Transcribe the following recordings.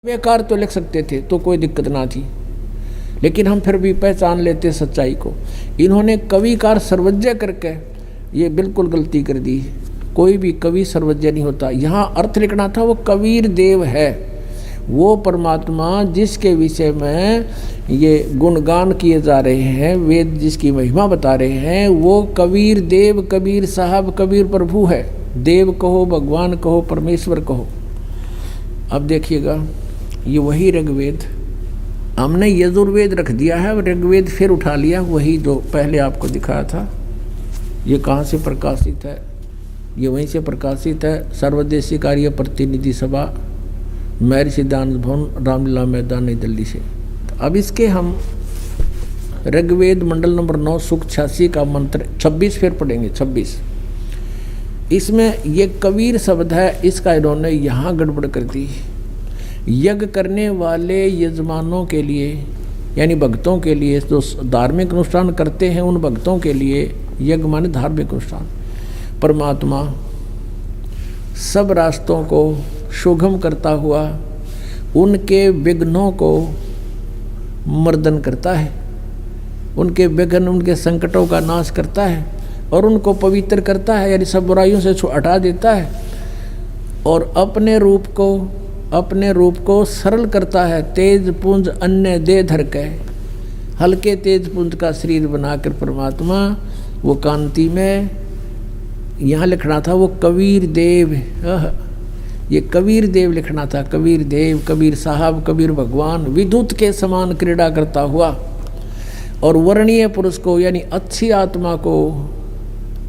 बेकार तो लिख सकते थे तो कोई दिक्कत ना थी, लेकिन हम फिर भी पहचान लेते सच्चाई को। इन्होंने कविकार सर्वज्ञ करके ये बिल्कुल गलती कर दी। कोई भी कवि सर्वज्ञ नहीं होता। यहाँ अर्थ लिखना था वो कबीर देव है, वो परमात्मा जिसके विषय में ये गुणगान किए जा रहे हैं, वेद जिसकी महिमा बता रहे हैं, वो कबीर देव, कबीर साहब, कबीर प्रभु है। देव कहो, भगवान कहो, परमेश्वर कहो। अब देखिएगा, ये वही ऋग्वेद, हमने यजुर्वेद रख दिया है, ऋग्वेद फिर उठा लिया, वही जो पहले आपको दिखाया था। ये कहाँ से प्रकाशित है? ये वहीं से प्रकाशित है, सर्वदेशीय कार्य प्रतिनिधि सभा, महर्षि सिद्धांत भवन, रामलीला मैदान, नई दिल्ली से। तो अब इसके हम ऋग्वेद मंडल नंबर 9 सूक्त 86 का मंत्र 26 फिर पढ़ेंगे। 26 इसमें ये कबीर शब्द है, इसका इन्होंने यहाँ गड़बड़ कर दी। यज्ञ करने वाले यजमानों के लिए, यानी भक्तों के लिए, जो धार्मिक अनुष्ठान करते हैं उन भक्तों के लिए यज्ञ माने धार्मिक अनुष्ठान। परमात्मा सब रास्तों को सुगम करता हुआ उनके विघ्नों को मर्दन करता है, उनके विघ्न, उनके संकटों का नाश करता है और उनको पवित्र करता है, यानी सब बुराइयों से हटा देता है और अपने रूप को सरल करता है। तेज पुंज अन्य दे धर के, हल्के तेज पुंज का शरीर बनाकर परमात्मा वो कांति में, यहाँ लिखना था वो कबीर देव, ये कबीर देव लिखना था। कबीर देव, कबीर साहब, कबीर भगवान, विद्युत के समान क्रीड़ा करता हुआ और वर्णीय पुरुष को, यानी अच्छी आत्मा को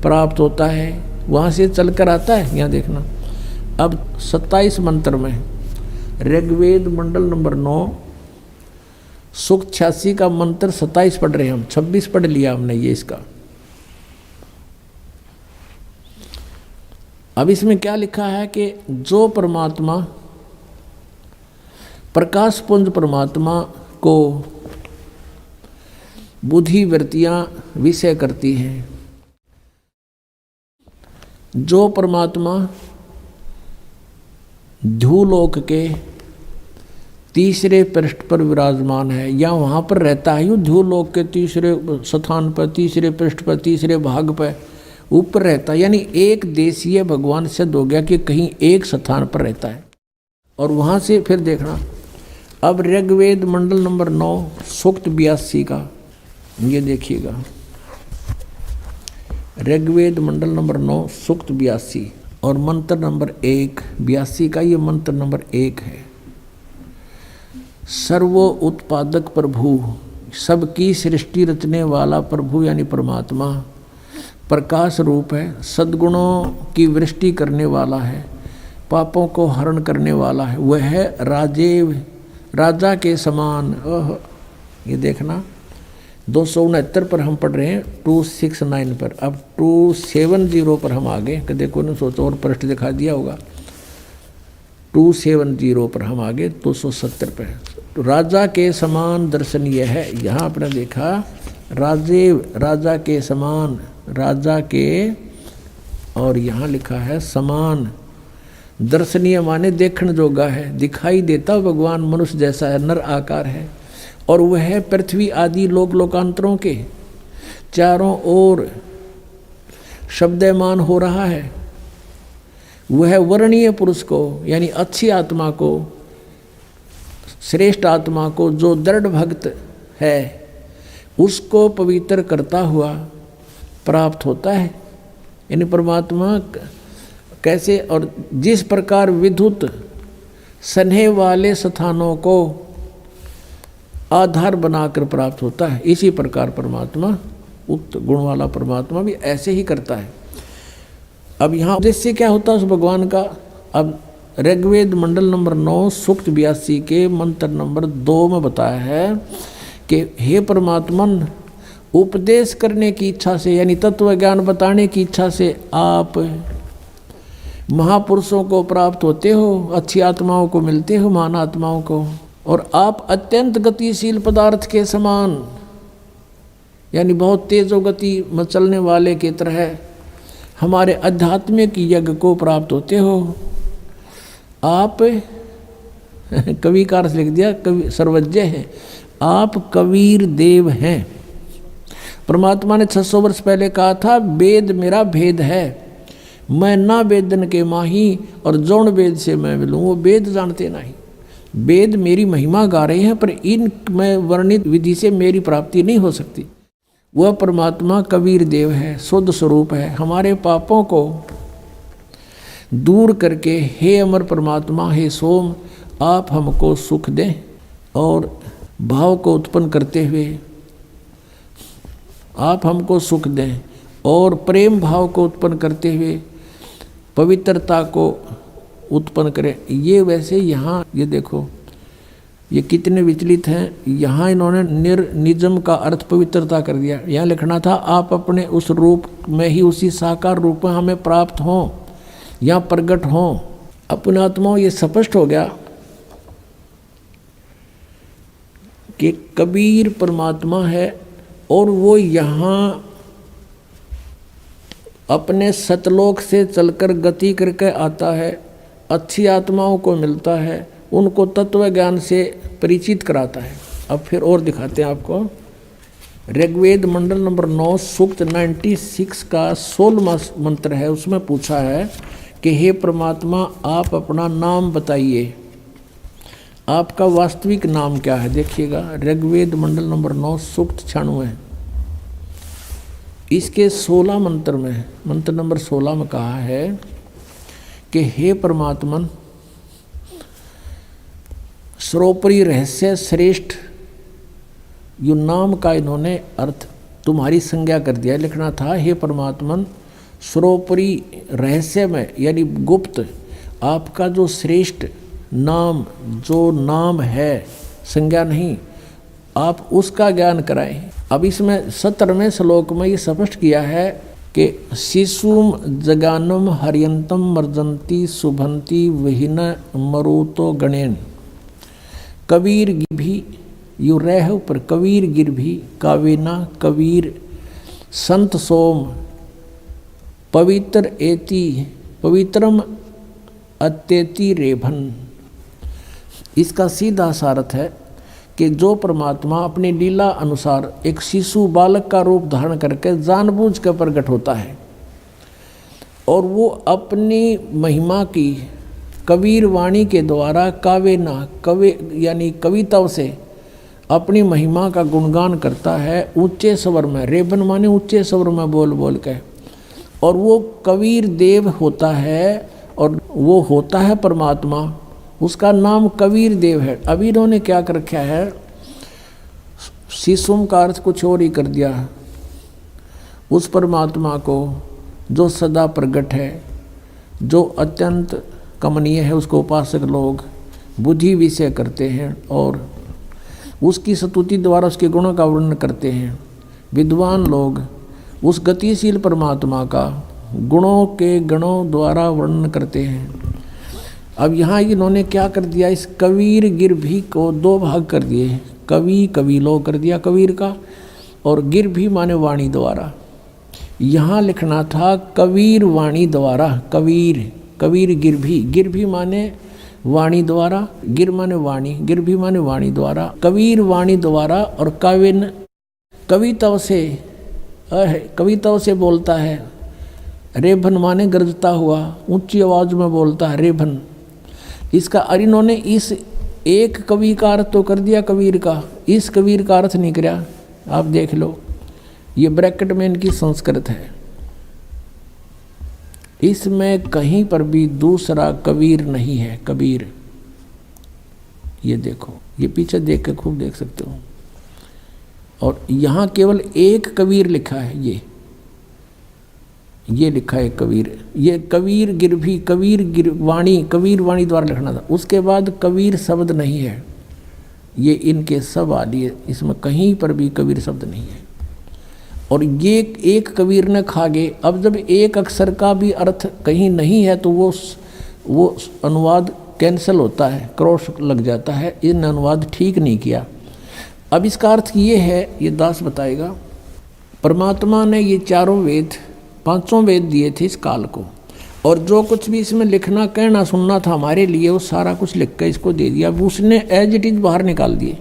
प्राप्त होता है, वहाँ से चलकर आता है। यहाँ देखना, अब 27 मंत्र में ऋग्वेद मंडल नंबर 9 सूक्त 86 का मंत्र 27 पढ़ रहे हैं हम। 26 पढ़ लिया हमने ये इसका। अब इसमें क्या लिखा है कि जो परमात्मा, प्रकाश पुंज परमात्मा को बुद्धि वृत्तियां विषय करती हैं, जो परमात्मा ध्रुवलोक के तीसरे पृष्ठ पर विराजमान है, या वहाँ पर रहता है, यूँ ध्रुवलोक के तीसरे स्थान पर, तीसरे पृष्ठ पर, तीसरे भाग पर ऊपर रहता है, यानी एक देशीय भगवान सिद्ध हो गया कि कहीं एक स्थान पर रहता है। और वहाँ से फिर देखना, अब ऋग्वेद मंडल नंबर 9 सूक्त 82 का ये देखिएगा। ऋग्वेद मंडल नंबर 9 सूक्त 82 और मंत्र नंबर 1, 82 का ये मंत्र नंबर 1 है। सर्वो उत्पादक प्रभु, सबकी सृष्टि रचने वाला प्रभु यानी परमात्मा प्रकाश रूप है, सद्गुणों की वृष्टि करने वाला है, पापों को हरण करने वाला है। वह है राजेव, राजा के समान। ये देखना 269 पर हम पढ़ रहे हैं, 269 पर। अब 270 पर हम आगे, देखो ने सोचो और पृष्ठ दिखा दिया होगा। 270 पर हम आगे 270 पर। तो राजा के समान दर्शन यह है, यहाँ आपने देखा राजेव, राजा के समान, राजा के, और यहाँ लिखा है समान। दर्शनीय माने देखण जोगा है, दिखाई देता भगवान मनुष्य जैसा है, नर आकार है। और वह पृथ्वी आदि लोक लोकांतरों के चारों ओर शब्दमान हो रहा है। वह वर्णीय पुरुष को, यानी अच्छी आत्मा को, श्रेष्ठ आत्मा को, जो दृढ़ भक्त है उसको पवित्र करता हुआ प्राप्त होता है। यानी परमात्मा कैसे और जिस प्रकार विद्युत स्नेह वाले स्थानों को आधार बनाकर प्राप्त होता है, इसी प्रकार परमात्मा, उक्त गुण वाला परमात्मा भी ऐसे ही करता है। अब यहाँ उद्देश्य क्या होता है उस भगवान का? अब ऋग्वेद मंडल नंबर 9 सूक्त 82 के मंत्र नंबर 2 में बताया है कि हे परमात्मन, उपदेश करने की इच्छा से, यानी तत्व ज्ञान बताने की इच्छा से आप महापुरुषों को प्राप्त होते हो, अच्छी आत्माओं को मिलते हो, महान आत्माओं को। और आप अत्यंत गतिशील पदार्थ के समान, यानी बहुत तेजो गति में चलने वाले की तरह हमारे आध्यात्मिक यज्ञ को प्राप्त होते हो। आप कवि का अर्थ लिख दिया, कवि सर्वज्ञ है, आप कबीर देव हैं। परमात्मा ने 600 वर्ष पहले कहा था वेद मेरा भेद है, मैं ना वेदन के माही और जौन वेद से मैं मिलूँ। वो वेद जानते नहीं, वेद मेरी महिमा गा रहे हैं पर इन में वर्णित विधि से मेरी प्राप्ति नहीं हो सकती। वह परमात्मा कबीर देव है, शुद्ध स्वरूप है। हमारे पापों को दूर करके हे अमर परमात्मा, हे सोम, आप हमको सुख दें और भाव को उत्पन्न करते हुए आप हमको सुख दें और प्रेम भाव को उत्पन्न करते हुए पवित्रता को उत्पन्न करें। ये वैसे यहाँ ये देखो ये कितने विचलित हैं। यहाँ इन्होंने निजम का अर्थ पवित्रता कर दिया। यहाँ लिखना था आप अपने उस रूप में ही, उसी साकार रूप में हमें प्राप्त हों या प्रकट हों। अपने आत्मा ये स्पष्ट हो गया कि कबीर परमात्मा है और वो यहाँ अपने सतलोक से चलकर गति करके आता है, अच्छी आत्माओं को मिलता है, उनको तत्व ज्ञान से परिचित कराता है। अब फिर और दिखाते हैं आपको। ऋग्वेद मंडल नंबर 9 सूक्त 96 का 16वां मंत्र है, उसमें पूछा है कि हे परमात्मा आप अपना नाम बताइए, आपका वास्तविक नाम क्या है। देखिएगा ऋग्वेद मंडल नंबर 9 सूक्त 96 इसके 16 मंत्र में, मंत्र नंबर 16 में कहा है कि हे परमात्मन सर्वोपरि रहस्य श्रेष्ठ, यू नाम का इन्होंने अर्थ तुम्हारी संज्ञा कर दिया। लिखना था हे परमात्मन सर्वोपरि रहस्य में यानी गुप्त आपका जो श्रेष्ठ नाम, जो नाम है, संज्ञा नहीं, आप उसका ज्ञान कराएं। अब इसमें 17वें श्लोक में ये स्पष्ट किया है कि शिशुम जगानम हरियंतम मर्जंती शुभंती वहिन मरुतो गणेन कबीर गिरभी यू रह पर कबीर गिरभी कावेना कबीर संत सोम पवित्र एति पवित्रम अत्येति रेभन। इसका सीधा सारथ है कि जो परमात्मा अपनी लीला अनुसार एक शिशु बालक का रूप धारण करके जानबूझ कर प्रकट होता है और वो अपनी महिमा की कबीर वाणी के द्वारा कावेना कवि यानी कविताओं से अपनी महिमा का गुणगान करता है ऊंचे स्वर में। रेबन माने ऊंचे स्वर में बोल बोल के, और वो कबीर देव होता है और वो होता है परमात्मा, उसका नाम कबीर देव है। अभी इन्होंने क्या कर रखा है, शिशुम का अर्थ कुछ और ही कर दिया। उस परमात्मा को जो सदा प्रकट है, जो अत्यंत कमनीय है, उसको उपासक लोग बुद्धि विषय करते हैं और उसकी स्तुति द्वारा उसके गुणों का वर्णन करते हैं। विद्वान लोग उस गतिशील परमात्मा का गुणों के गणों द्वारा वर्णन करते हैं। अब यहाँ इन्होंने क्या कर दिया, इस कबीर गिरभी को 2 भाग कर दिए। कवि कबीलो कर दिया कबीर का, और गिरभी माने वाणी द्वारा। यहाँ लिखना था कबीर वाणी द्वारा, कबीर कबीर गिरभी, गिरभी माने वाणी द्वारा, गिर माने वाणी, गिरभी माने वाणी द्वारा, कबीर वाणी द्वारा। और काविन कविताओं से बोलता है। रेभन माने गरजता हुआ, ऊंची आवाज में बोलता है रेभन। इसका इन्होंने इस एक कवि का अर्थ तो कर दिया कबीर का, इस कबीर का अर्थ नहीं किया। आप देख लो, ये ब्रैकेट में इनकी संस्कृत है, इसमें कहीं पर भी दूसरा कबीर नहीं है। कबीर ये देखो, ये पीछे देख के खूब देख सकते हो। और यहाँ केवल एक कबीर लिखा है, ये लिखा है कबीर। ये कबीर गिरभी, कबीर वाणी द्वारा लिखना था। उसके बाद कबीर शब्द नहीं है, ये इनके सब आदि है, इसमें कहीं पर भी कबीर शब्द नहीं है। और ये एक कबीर ने खागे। अब जब एक अक्षर का भी अर्थ कहीं नहीं है तो वो अनुवाद कैंसिल होता है, क्रॉस लग जाता है। इन अनुवाद ठीक नहीं किया। अब इसका अर्थ ये है, ये दास बताएगा, परमात्मा ने ये 4 वेद 5 वेद दिए थे इस काल को, और जो कुछ भी इसमें लिखना कहना सुनना था हमारे लिए वो सारा कुछ लिख कर इसको दे दिया। अब उसने एज इट इज बाहर निकाल दिए,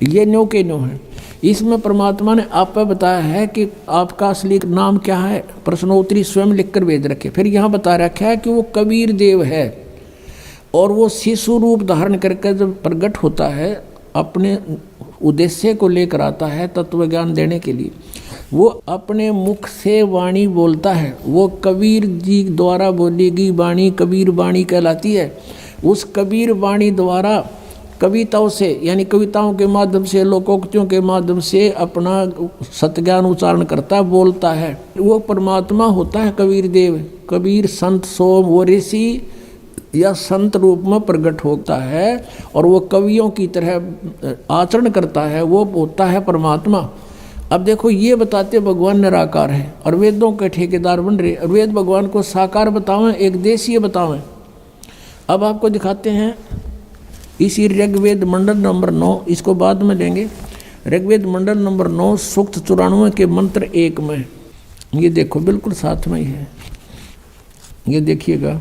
ये न्यो के न्यो है। इसमें परमात्मा ने आप पर बताया है कि आपका असली नाम क्या है, प्रश्नोत्तरी स्वयं लिखकर भेज रखे। फिर यहाँ बता रखा है कि वो कबीर देव है और वो शिशु रूप धारण करके जब प्रकट होता है अपने उद्देश्य को लेकर आता है तत्व ज्ञान देने के लिए, वो अपने मुख से वाणी बोलता है। वो कबीर जी द्वारा बोली गई वाणी कबीर वाणी कहलाती है। उस कबीर वाणी द्वारा कविताओं से यानी कविताओं के माध्यम से लोकोक्तियों के माध्यम से अपना सत्ज्ञान उच्चारण करता है, बोलता है। वो परमात्मा होता है कबीर देव। कबीर संत सोम वो ऋषि या संत रूप में प्रकट होता है और वो कवियों की तरह आचरण करता है, वो होता है परमात्मा। अब देखो ये बताते भगवान निराकार है और वेदों के ठेकेदार बन रहे। वेद भगवान को साकार बतावें, एक देशीय बतावें। अब आपको दिखाते हैं इसी ऋग्वेद मंडल नंबर 9, इसको बाद में लेंगे। ऋग्वेद मंडल नंबर 9 सूक्त 94 के मंत्र 1 में ये देखो बिल्कुल साथ में ही है। ये देखिएगा,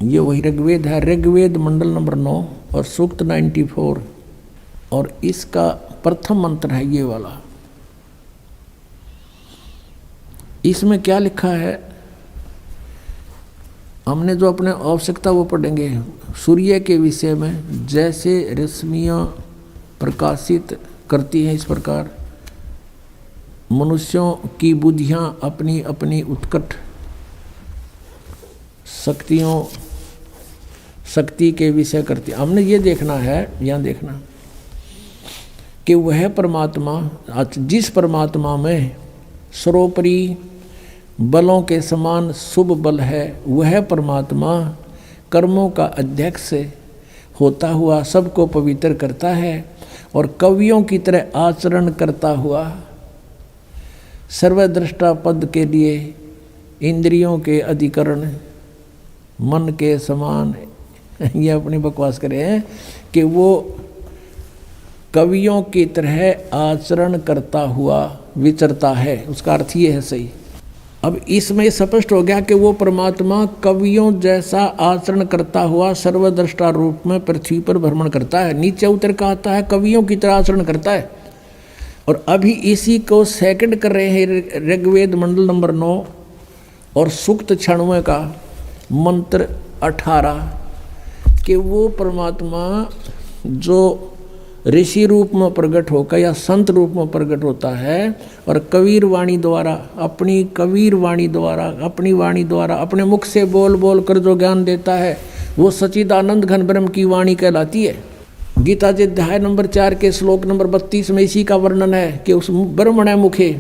ये वही ऋग्वेद है, ऋग्वेद मंडल नंबर 9 और सूक्त 94 और इसका प्रथम मंत्र है ये वाला। इसमें क्या लिखा है, हमने जो अपने आवश्यकता वो पढ़ेंगे। सूर्य के विषय में जैसे रश्मियाँ प्रकाशित करती हैं इस प्रकार मनुष्यों की बुद्धियाँ अपनी अपनी उत्कट शक्ति के विषय करती। हमने ये देखना है, यहाँ देखना कि वह परमात्मा जिस परमात्मा में सर्वोपरि बलों के समान शुभ बल है, वह परमात्मा कर्मों का अध्यक्ष होता हुआ सबको पवित्र करता है और कवियों की तरह आचरण करता हुआ सर्वद्रष्टा पद के लिए इंद्रियों के अधिकरण मन के समान ये अपनी बकवास करे हैं कि वो कवियों की तरह आचरण करता हुआ विचरता है। उसका अर्थ ये है सही। अब इसमें स्पष्ट हो गया कि वो परमात्मा कवियों जैसा आचरण करता हुआ सर्वद्रष्टा रूप में पृथ्वी पर भ्रमण करता है। नीचे उतर का आता है कवियों की तरह आचरण करता है। और अभी इसी को सेकंड कर रहे हैं ऋग्वेद मंडल नंबर 9 और सूक्त 96 का मंत्र 18 कि वो परमात्मा जो ऋषि रूप में प्रकट होकर या संत रूप में प्रकट होता है और कबीर वाणी द्वारा अपनी वाणी द्वारा अपने मुख से बोल बोल कर जो ज्ञान देता है वो सच्चिदानंद घन ब्रह्म की वाणी कहलाती है। गीता जी अध्याय नंबर 4 के श्लोक नंबर 32 में इसी का वर्णन है कि उस ब्रह्मणे मुखे,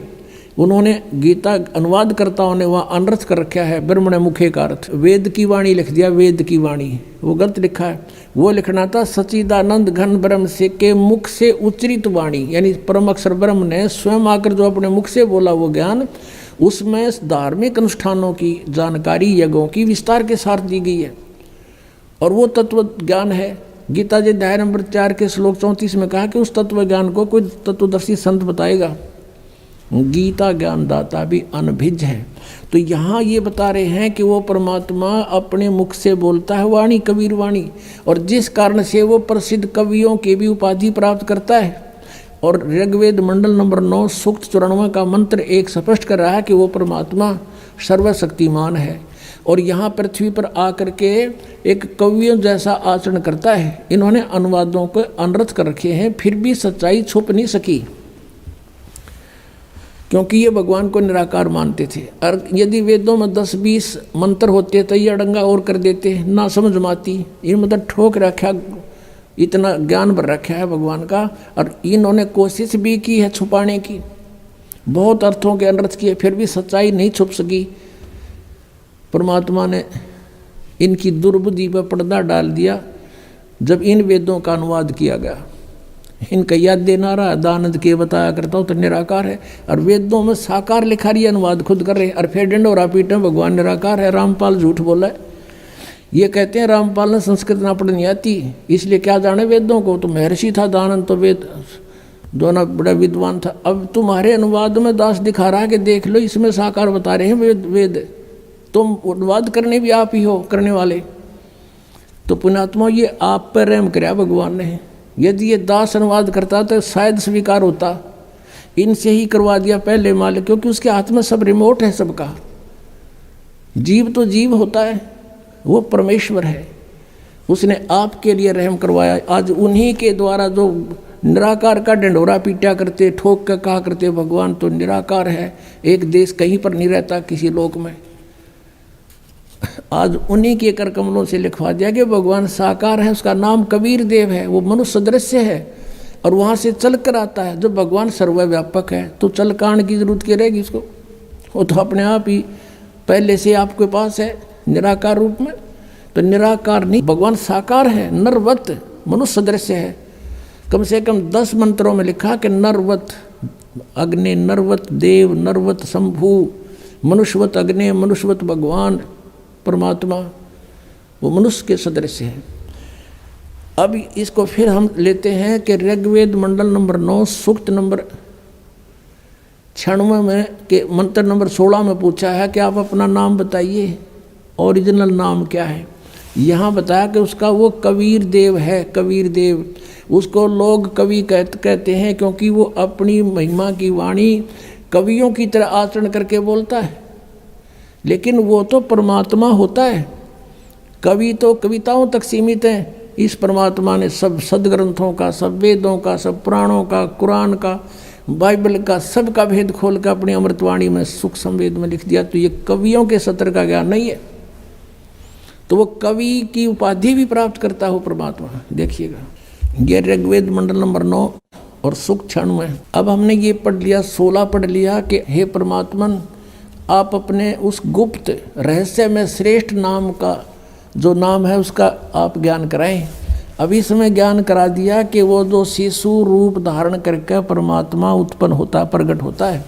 उन्होंने गीता अनुवादकर्ताओं ने वहाँ अनर्थ कर रखा है ब्रह्मणे मुखे का अर्थ वेद की वाणी लिख दिया, वेद की वाणी वो गलत लिखा है। वो लिखना था सच्चिदानंद घन ब्रह्म से के मुख से उच्चरित वाणी, यानी परम अक्षर ब्रह्म ने स्वयं आकर जो अपने मुख से बोला वो ज्ञान, उसमें धार्मिक अनुष्ठानों की जानकारी यज्ञों की विस्तार के साथ दी गई है और वो तत्व ज्ञान है। गीता जी अध्याय नंबर 4 के श्लोक 34 में कहा कि उस तत्व ज्ञान को कोई तत्वदर्शी संत बताएगा। गीता ज्ञानदाता भी अनभिज्ञ है। तो यहाँ ये बता रहे हैं कि वो परमात्मा अपने मुख से बोलता है वाणी कबीर वाणी, और जिस कारण से वो प्रसिद्ध कवियों की भी उपाधि प्राप्त करता है। और ऋग्वेद मंडल नंबर 9 सूक्त 94 का मंत्र 1 स्पष्ट कर रहा है कि वो परमात्मा सर्वशक्तिमान है और यहाँ पृथ्वी पर आकर के एक कवियों जैसा आचरण करता है। इन्होंने अनुवादों को अनर्थ कर रखे हैं, फिर भी सच्चाई छुप नहीं सकी, क्योंकि ये भगवान को निराकार मानते थे। और यदि वेदों में 10-20 मंत्र होते तो ये अड़ंगा और कर देते, ना समझ माती। ये मतलब ठोक रखा, इतना ज्ञान भर रखा है भगवान का, और इन्होंने कोशिश भी की है छुपाने की, बहुत अर्थों के अनर्थ किए, फिर भी सच्चाई नहीं छुप सकी। परमात्मा ने इनकी दुर्बुद्धि पर पर्दा डाल दिया जब इन वेदों का अनुवाद किया गया। इनका याद देना रहा दानंद के बताया करता हूँ तो निराकार है, और वेदों में साकार लिखा रही अनुवाद खुद कर रहे, और फिर डंडोरा पीटे भगवान निराकार है। रामपाल झूठ बोला है। ये कहते हैं रामपाल ने संस्कृत ना पढ़नी आती इसलिए क्या जाने वेदों को, तो महर्षि था दानंद तो वेद दोनों बड़ा विद्वान था। अब तुम्हारे अनुवाद में दास दिखा रहा है कि देख लो इसमें साकार बता रहे हैं वेद। तुम अनुवाद करने भी आप ही हो करने वाले। तो पुण्यात्मा ये आप पर रहम कराया भगवान ने। यदि ये दास अनुवाद करता तो शायद स्वीकार होता, इनसे ही करवा दिया पहले मालिक, क्योंकि उसके हाथ में सब रिमोट है सबका। जीव तो जीव होता है, वो परमेश्वर है, उसने आपके लिए रहम करवाया। आज उन्हीं के द्वारा जो निराकार का डंडोरा पीटा करते, ठोक कर कहा करते भगवान तो निराकार है, एक देश कहीं पर नहीं रहता किसी लोक में, आज उन्हीं के कर कमलों से लिखवा दिया कि भगवान साकार है। उसका नाम कबीर देव है, वो मनुष्य सदृश्य है और वहाँ से चल कर आता है। जब भगवान सर्वव्यापक है तो चल कांड की जरूरत क्या रहेगी उसको, वो तो अपने आप ही पहले से आपके पास है निराकार रूप में। तो निराकार नहीं, भगवान साकार है, नरवत मनुष्य सदृश्य है। कम से कम 10 मंत्रों में लिखा कि नरवत अग्नि, नरवत देव, नरवत शंभु, मनुष्यवत अग्नि, मनुष्यवत भगवान परमात्मा, वो मनुष्य के सदृश्य है। अब इसको फिर हम लेते हैं कि ऋग्वेद मंडल नंबर 9 सूक्त नंबर 96 में के मंत्र नंबर 16 में पूछा है कि आप अपना नाम बताइए, ओरिजिनल नाम क्या है। यहाँ बताया कि उसका वो कबीर देव है। कबीर देव उसको लोग कवि कहते हैं क्योंकि वो अपनी महिमा की वाणी कवियों की तरह आचरण करके बोलता है, लेकिन वो तो परमात्मा होता है। कवि तो कविताओं तक सीमित है। इस परमात्मा ने सब सदग्रंथों का, सब वेदों का, सब पुराणों का, कुरान का, बाइबल का, सब का भेद खोल कर अपनी अमृतवाणी में सुख संवेद में लिख दिया। तो ये कवियों के सत्र का ज्ञान नहीं है, तो वो कवि की उपाधि भी प्राप्त करता हो परमात्मा। देखिएगा ये ऋग्वेद मंडल नंबर 9 और सूक्त 96। अब हमने ये पढ़ लिया, 16 पढ़ लिया कि हे परमात्मन आप अपने उस गुप्त रहस्य में श्रेष्ठ नाम का जो नाम है उसका आप ज्ञान कराएं। अभी इसमें ज्ञान करा दिया कि वो जो शिशु रूप धारण करके परमात्मा उत्पन्न होता, प्रकट होता है।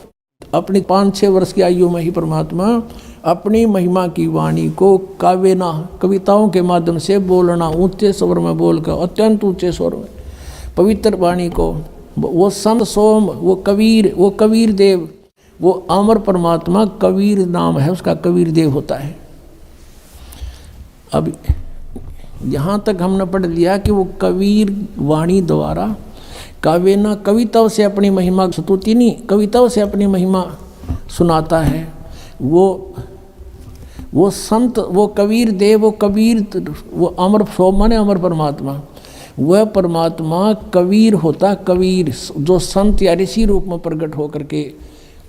अपनी 5-6 वर्ष की आयु में ही परमात्मा अपनी महिमा की वाणी को काव्यना, कविताओं के माध्यम से बोलना, ऊंचे स्वर में बोलकर, अत्यंत ऊंचे स्वर में पवित्र वाणी को, वो संत सोम, वो कबीर देव, वो अमर परमात्मा कबीर नाम है उसका, कबीर देव होता है। अब यहाँ तक हमने पढ़ लिया कि वो कबीर वाणी द्वारा काव्यना, कविताओं से अपनी महिमा, स्तुति नहीं, कविताओं से अपनी महिमा सुनाता है। वो संत, वो कबीर देव, वो कबीर, वो अमर सोम माने अमर परमात्मा, वह परमात्मा कबीर होता। कबीर जो संत या ऋषि रूप में प्रकट होकर के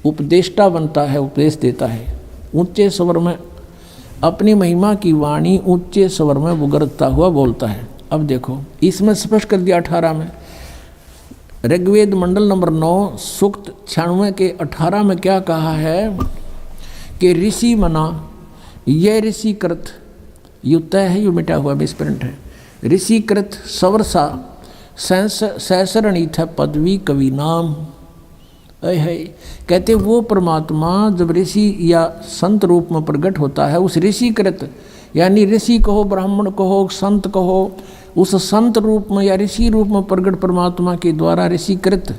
उपदेष्टा बनता है, उपदेश देता है। ऊंचे स्वर में अपनी महिमा की वाणी ऊंचे स्वर में गुगरता हुआ बोलता है। अब देखो इसमें स्पष्ट कर दिया 18 में, ऋग्वेद मंडल नंबर 9 सूक्त 96 के 18 में क्या कहा है कि ऋषि मना, यह ऋषि कृत, यु तय है, यु मिटा हुआ मिसप्रिंट है, ऋषि कृत सवर्षा सहसरणीथ पदवी कवि नाम है। कहते वो परमात्मा जब ऋषि या संत रूप में प्रकट होता है, उस ऋषिकृत यानी ऋषि कहो, ब्राह्मण कहो, संत कहो, उस संत रूप में या ऋषि रूप में प्रकट परमात्मा के द्वारा ऋषिकृत,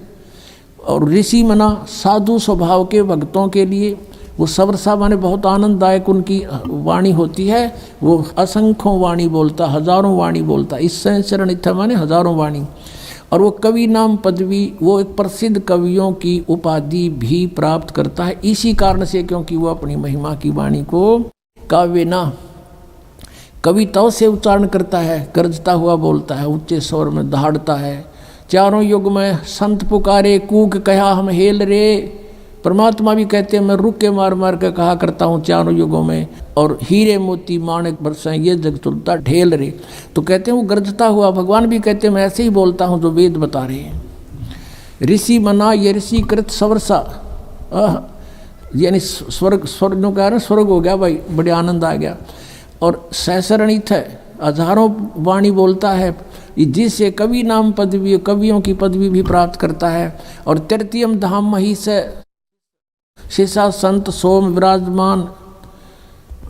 और ऋषि मना साधु स्वभाव के भक्तों के लिए वो सवर्षा माने बहुत आनंददायक उनकी वाणी होती है। वो असंख्यों वाणी बोलता, हजारों वाणी बोलता, इस संचरण इत्था माने हजारों वाणी। और वो कवि नाम पदवी, वो एक प्रसिद्ध कवियों की उपाधि भी प्राप्त करता है इसी कारण से, क्योंकि वो अपनी महिमा की वाणी को काव्यना, कविताओं से उच्चारण करता है, गरजता हुआ बोलता है, ऊंचे स्वर में दहाड़ता है। चारों युग में संत पुकारे, कूक कहा हम हेल रे। परमात्मा भी कहते हैं मैं रुक के मार मार के कहा करता हूँ चारों युगों में, और हीरे मोती माणिक बरसाएं ये जग चलता ढेल रे। तो कहते हैं वो गरजता हुआ, भगवान भी कहते हैं मैं ऐसे ही बोलता हूँ जो वेद बता रहे हैं। ऋषि मना, ये ऋषि कृत सवर्षा, यानी स्वर्ग, स्वर्ग कह रहे स्वर्ग हो गया भाई, बड़े आनंद आ गया। और सहसरणित है, हजारों वाणी बोलता है, जिससे कवि नाम पदवी, कवियों की पदवी भी प्राप्त करता है। और तृतीयम धाम मही से शेषा संत सोम विराजमान,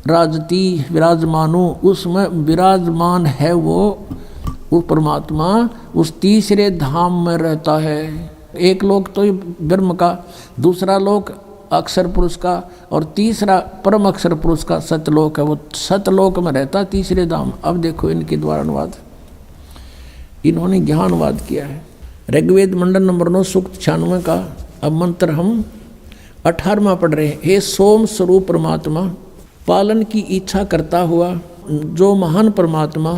राजती विराजमानु, उसमें विराजमान है वो परमात्मा उस तीसरे धाम में रहता है। एक लोक तो ब्रह्म का, दूसरा लोक अक्षर पुरुष का और तीसरा परम अक्षर पुरुष का सतलोक है, वो सतलोक में रहता तीसरे धाम। अब देखो इनके द्वारा अनुवाद, इन्होंने ज्ञानवाद किया है। ऋग्वेद मंडल नंबर 9 सूक्त 96 का अब मंत्र हम 18वां पढ़ रहे हैं। हे सोम स्वरूप परमात्मा, पालन की इच्छा करता हुआ जो महान परमात्मा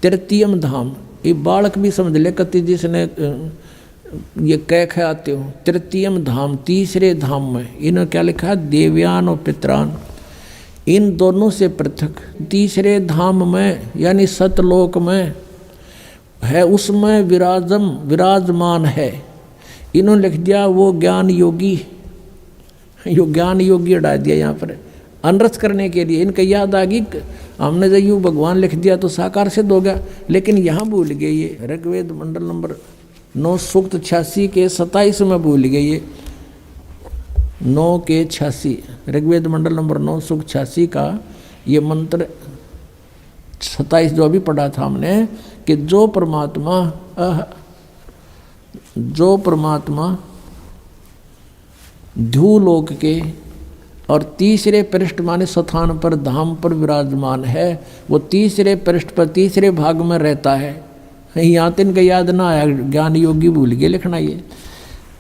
तृतीयम धाम, ये बालक भी समझ ले कति जिसने ये कह आते हो, तृतीयम धाम तीसरे धाम में इन्होंने क्या लिखा है, देवयान और पितरान, इन दोनों से पृथक तीसरे धाम में यानी सतलोक में है, उसमें विराजमान है। इन्होंने लिख दिया वो ज्ञान योगी, यो ज्ञान योगी हटा दिया यहाँ पर अनरस करने के लिए। इनका याद आ गई, हमने जब यूँ भगवान लिख दिया तो साकार सिद्ध हो गया, लेकिन यहाँ भूल गए ये ऋग्वेद मंडल नंबर 9 सूक्त 86 के 27 में भूल गए ये 9 के 86 ऋग्वेद मंडल नंबर 9 सूक्त 86 का ये मंत्र 27 जो अभी पढ़ा था हमने कि जो परमात्मा ध्यूलोक के और तीसरे पृष्ठ माने स्थान पर धाम पर विराजमान है, वो तीसरे पृष्ठ पर तीसरे भाग में रहता है। यहाँ तो इनका याद ना आया, ज्ञान योगी भूल गए लिखना ये।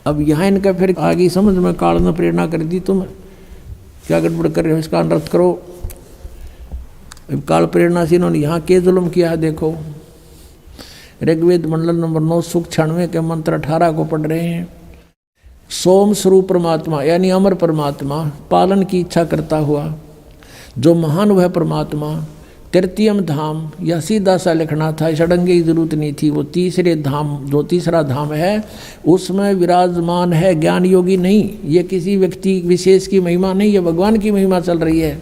अब यहाँ इनका फिर आगे समझ में काल ने प्रेरणा कर दी, तुम क्या गड़बड़ कर रहे हो, इसका अनर्थ करो। काल प्रेरणा से इन्होंने यहाँ के जुल्म किया है। देखो ऋग्वेद मंडल नंबर 9 सूक्त 96 के मंत्र 18 को पढ़ रहे हैं। सोम स्वरूप परमात्मा यानी अमर परमात्मा, पालन की इच्छा करता हुआ जो महान वह परमात्मा तृतीयम धाम, या सीधा सा लिखना था, षडंगे की जरूरत नहीं थी, वो तीसरे धाम जो तीसरा धाम है उसमें विराजमान है, ज्ञान योगी नहीं। ये किसी व्यक्ति विशेष की महिमा नहीं, ये भगवान की महिमा चल रही है।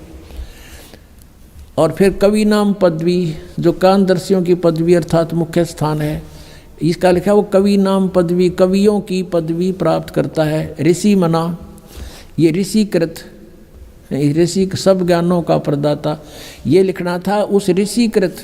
और फिर कवि नाम पदवी जो कानदर्शियों की पदवी अर्थात मुख्य स्थान है, इसका लिखा वो कवि नाम पदवी, कवियों की पदवी प्राप्त करता है। ऋषि मना, ये ऋषिकृत, ऋषि सब ज्ञानों का प्रदाता, ये लिखना था उस ऋषिकृत।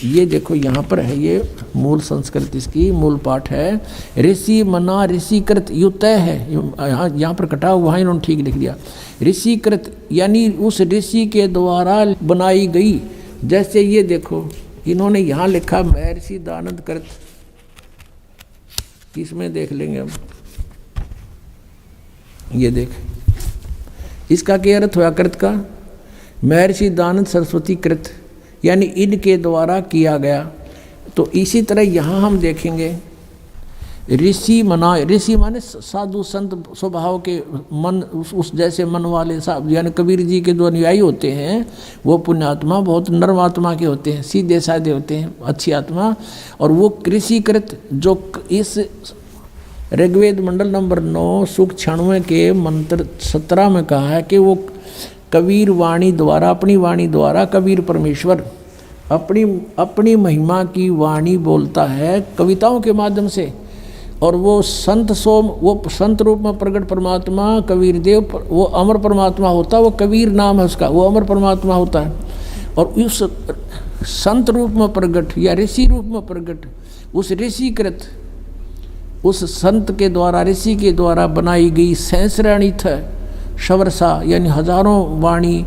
ये देखो यहाँ पर है, ये मूल संस्कृत इसकी मूल पाठ है। ऋषि मना ऋषिकृत यु तय है, यहाँ पर कटा हुआ है, इन्होंने ठीक लिख दिया। ऋषिकृत यानी उस ऋषि के द्वारा बनाई गई। जैसे ये देखो इन्होंने यहाँ लिखा महर्षि दानंद कृत, इसमें देख लेंगे हम, ये देख इसका क्या अर्थ हुआ कृत का, महर्षि दानंद सरस्वती कृत यानी इनके द्वारा किया गया। तो इसी तरह यहाँ हम देखेंगे ऋषि मना, ऋषि माने साधु संत स्वभाव के मन, उस जैसे मन वाले साहब, यानी कबीर जी के जो अनुयायी होते हैं वो पुण्यात्मा बहुत नर्म आत्मा के होते हैं, सीधे साधे होते हैं, अच्छी आत्मा। और वो कृषिकृत जो इस ऋग्वेद मंडल नंबर 9 सूक्त 96 के मंत्र 17 में कहा है कि वो कबीर वाणी द्वारा, अपनी वाणी द्वारा कबीर परमेश्वर अपनी महिमा की वाणी बोलता है कविताओं के माध्यम से। और वो संत सोम, वो संत रूप में प्रकट परमात्मा कबीर देव, वो अमर परमात्मा होता है, वो कबीर नाम है उसका, वो अमर परमात्मा होता है। और उस संत रूप में प्रकट या ऋषि रूप में प्रकट उस ऋषिकृत, उस संत के द्वारा, ऋषि के द्वारा बनाई गई सहस्राणीथ शवर्षा यानी हजारों वाणी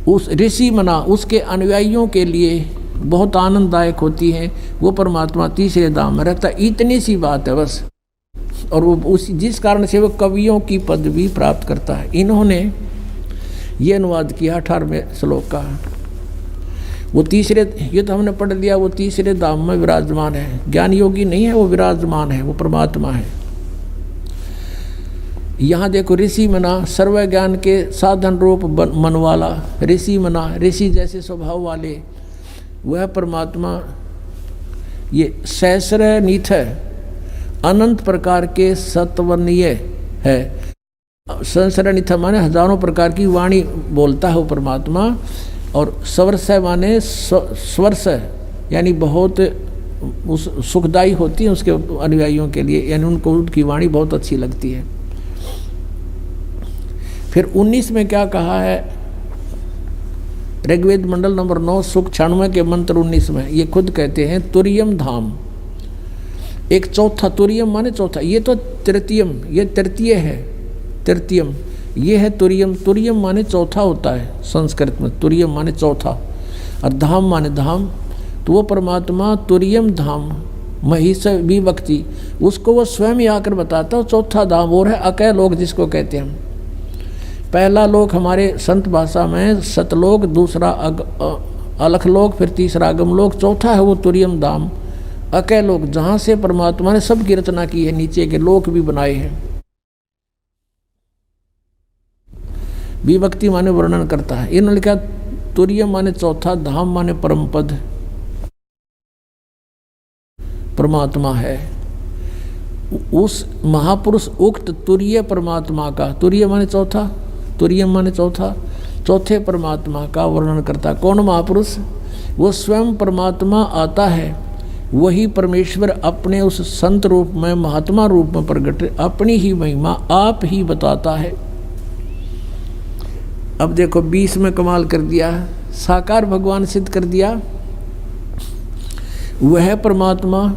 उस ऋषि मना, उसके अनुयायियों के लिए बहुत आनंददायक होती है। वो परमात्मा तीसरे धाम में रहता, इतनी सी बात है बस। और वो उस जिस कारण से वो कवियों की पदवी प्राप्त करता है। इन्होंने ये अनुवाद किया 18वें श्लोक का। वो तीसरे, ये तो हमने पढ़ लिया, वो तीसरे धाम में विराजमान है, ज्ञान योगी नहीं है, वो विराजमान है, वो परमात्मा है। यहाँ देखो ऋषि मना सर्व ज्ञान के साधन रूप मन वाला, ऋषि मना ऋषि जैसे स्वभाव वाले, वह परमात्मा ये सहस्रनीथ है, अनंत प्रकार के सत्वनीय है। सहस्रनीथ माने हजारों प्रकार की वाणी बोलता है वो परमात्मा। और स्वर्ष माने स्वर्ष यानी बहुत उस सुखदायी होती है उसके अनुयायियों के लिए, यानी उनको उनकी वाणी बहुत अच्छी लगती है। फिर 19 में क्या कहा है, ऋग्वेद मंडल नंबर 9 सूक्त 96 के मंत्र 19 में ये खुद कहते हैं तुरियम धाम, एक चौथा, तुरियम माने चौथा, ये तो तृतीयम, ये तृतीय है, तृतीयम, ये है तुरियम। तुरियम माने चौथा होता है संस्कृत में, तुरियम माने चौथा, और धाम माने धाम। तो वो परमात्मा तुरियम धाम महिष विभक्ति, उसको वो स्वयं ही आकर बताता है चौथा धाम और है अकय लोक जिसको कहते हैं हम। पहला लोक हमारे संत भाषा में सतलोक, दूसरा अलखलोक, फिर तीसरा अगमलोक, चौथा है वो तुरियम धाम अकय लोक, जहाँ से परमात्मा ने सबकी रचना की है, नीचे के लोक भी बनाए हैं। विभक्ति माने वर्णन करता है। इन्होंने लिखा तुरियम माने चौथा, धाम माने परम पद परमात्मा है। उस महापुरुष उक्त तुरीय परमात्मा का, तुरीय माने चौथा, तुरीयम माने चौथा, चौथे परमात्मा का वर्णन करता। कौन महापुरुष? वो स्वयं परमात्मा आता है, वही परमेश्वर अपने उस संत रूप में, महात्मा रूप में प्रकट अपनी ही महिमा आप ही बताता है। अब देखो 20 में कमाल कर दिया, साकार भगवान सिद्ध कर दिया। वह परमात्मा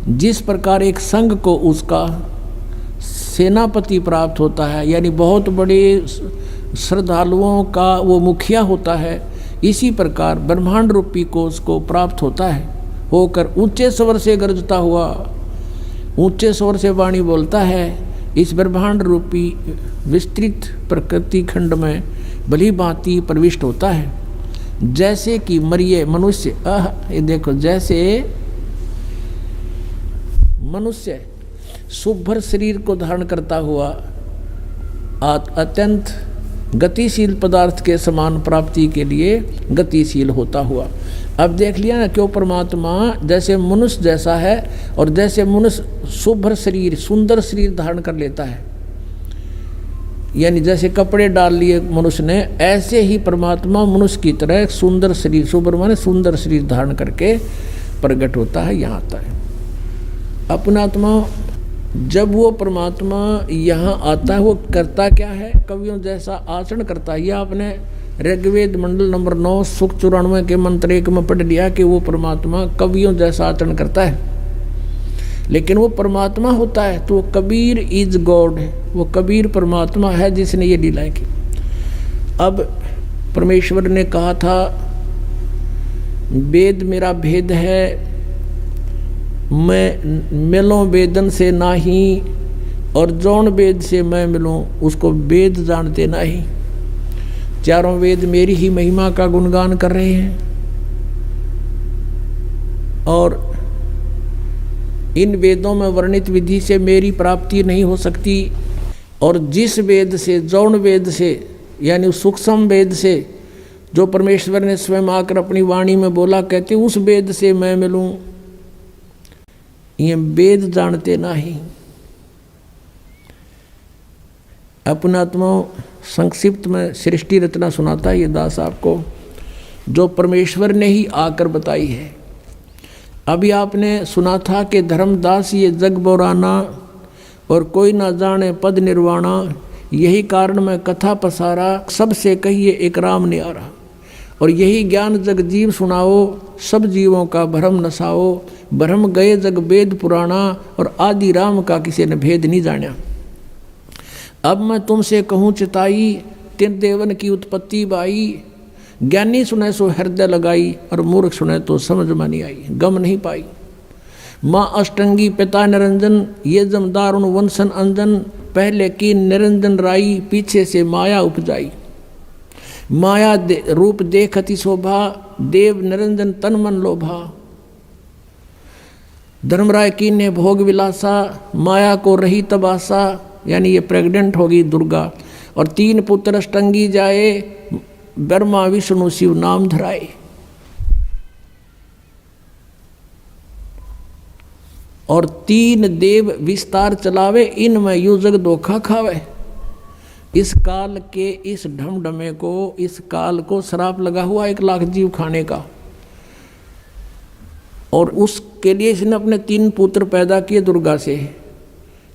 जिस प्रकार एक संघ को उसका सेनापति प्राप्त होता है, यानी बहुत बड़े श्रद्धालुओं का वो मुखिया होता है, इसी प्रकार ब्रह्मांड रूपी को उसको प्राप्त होता है, होकर ऊंचे स्वर से गरजता हुआ, ऊंचे स्वर से वाणी बोलता है, इस ब्रह्मांड रूपी विस्तृत प्रकृति खंड में भली भांति प्रविष्ट होता है। जैसे कि मरिए मनुष्य, ये देखो, जैसे मनुष्य शुभ्र शरीर को धारण करता हुआ अत्यंत गतिशील पदार्थ के समान प्राप्ति के लिए गतिशील होता हुआ। अब देख लिया ना, क्यों परमात्मा जैसे मनुष्य जैसा है, और जैसे मनुष्य शुभ्र शरीर, सुंदर शरीर धारण कर लेता है, यानी जैसे कपड़े डाल लिए मनुष्य ने, ऐसे ही परमात्मा मनुष्य की तरह सुंदर शरीर, शुभ्र माने सुंदर शरीर धारण करके प्रकट होता है, यहाँ आता है। अपना आत्मा जब वो परमात्मा यहाँ आता है, वो करता क्या है? कवियों जैसा आचरण करता है। यह आपने ऋग्वेद मंडल नंबर 9 सुख 94 के मंत्र 1 में पढ़ लिया कि वो परमात्मा कवियों जैसा आचरण करता है। लेकिन वो परमात्मा होता है तो वो कबीर इज गॉड है, वो कबीर परमात्मा है जिसने ये लीलाएं की। अब परमेश्वर ने कहा था, वेद मेरा भेद है, मैं मिलूं वेदन से नाही, और जौन वेद से मैं मिलूं उसको वेद जानते नहीं। चारों वेद मेरी ही महिमा का गुणगान कर रहे हैं, और इन वेदों में वर्णित विधि से मेरी प्राप्ति नहीं हो सकती। और जिस वेद से, जौन वेद से, यानी सूक्ष्म वेद से जो परमेश्वर ने स्वयं आकर अपनी वाणी में बोला, कहते उस वेद से मैं मिलूं, ये वेद जानते नहीं। अपना आत्मा संक्षिप्त में सृष्टि रचना सुनाता है ये दास आपको, जो परमेश्वर ने ही आकर बताई है। अभी आपने सुना था कि धर्मदास ये जग बोराना, और कोई ना जाने पद निर्वाणा, यही कारण मैं कथा पसारा, सबसे कहिए एक राम ने आ रहा। और यही ज्ञान जग जीव सुनाओ, सब जीवों का भ्रम नसाओ, भ्रम गए जग वेद पुराना, और आदि राम का किसी ने भेद नहीं जाना। अब मैं तुमसे कहूँ चिताई, तिन देवन की उत्पत्ति बाई, ज्ञानी सुने सो हृदय लगाई, और मूर्ख सुने तो समझ में नहीं आई, गम नहीं पाई। माँ अष्टंगी पिता निरंजन, ये जमदारुण वंशन अंजन, पहले की निरंजन राई, पीछे से माया उपजाई। माया रूप देखती शोभा, देव निरंजन तन मन लोभा। धर्मराय की ने भोग विलासा, माया को रही तबासा, यानी ये प्रेग्नेंट होगी दुर्गा। और 3 पुत्र अष्टंगी जाए, ब्रह्मा विष्णु शिव नाम धराए। और 3 देव विस्तार चलावे, इनमें यूं जग धोखा खावे। इस काल के इस ढमढमे को, इस काल को श्राप लगा हुआ 1 लाख जीव खाने का, और उसके लिए इसने अपने 3 पुत्र पैदा किए दुर्गा से।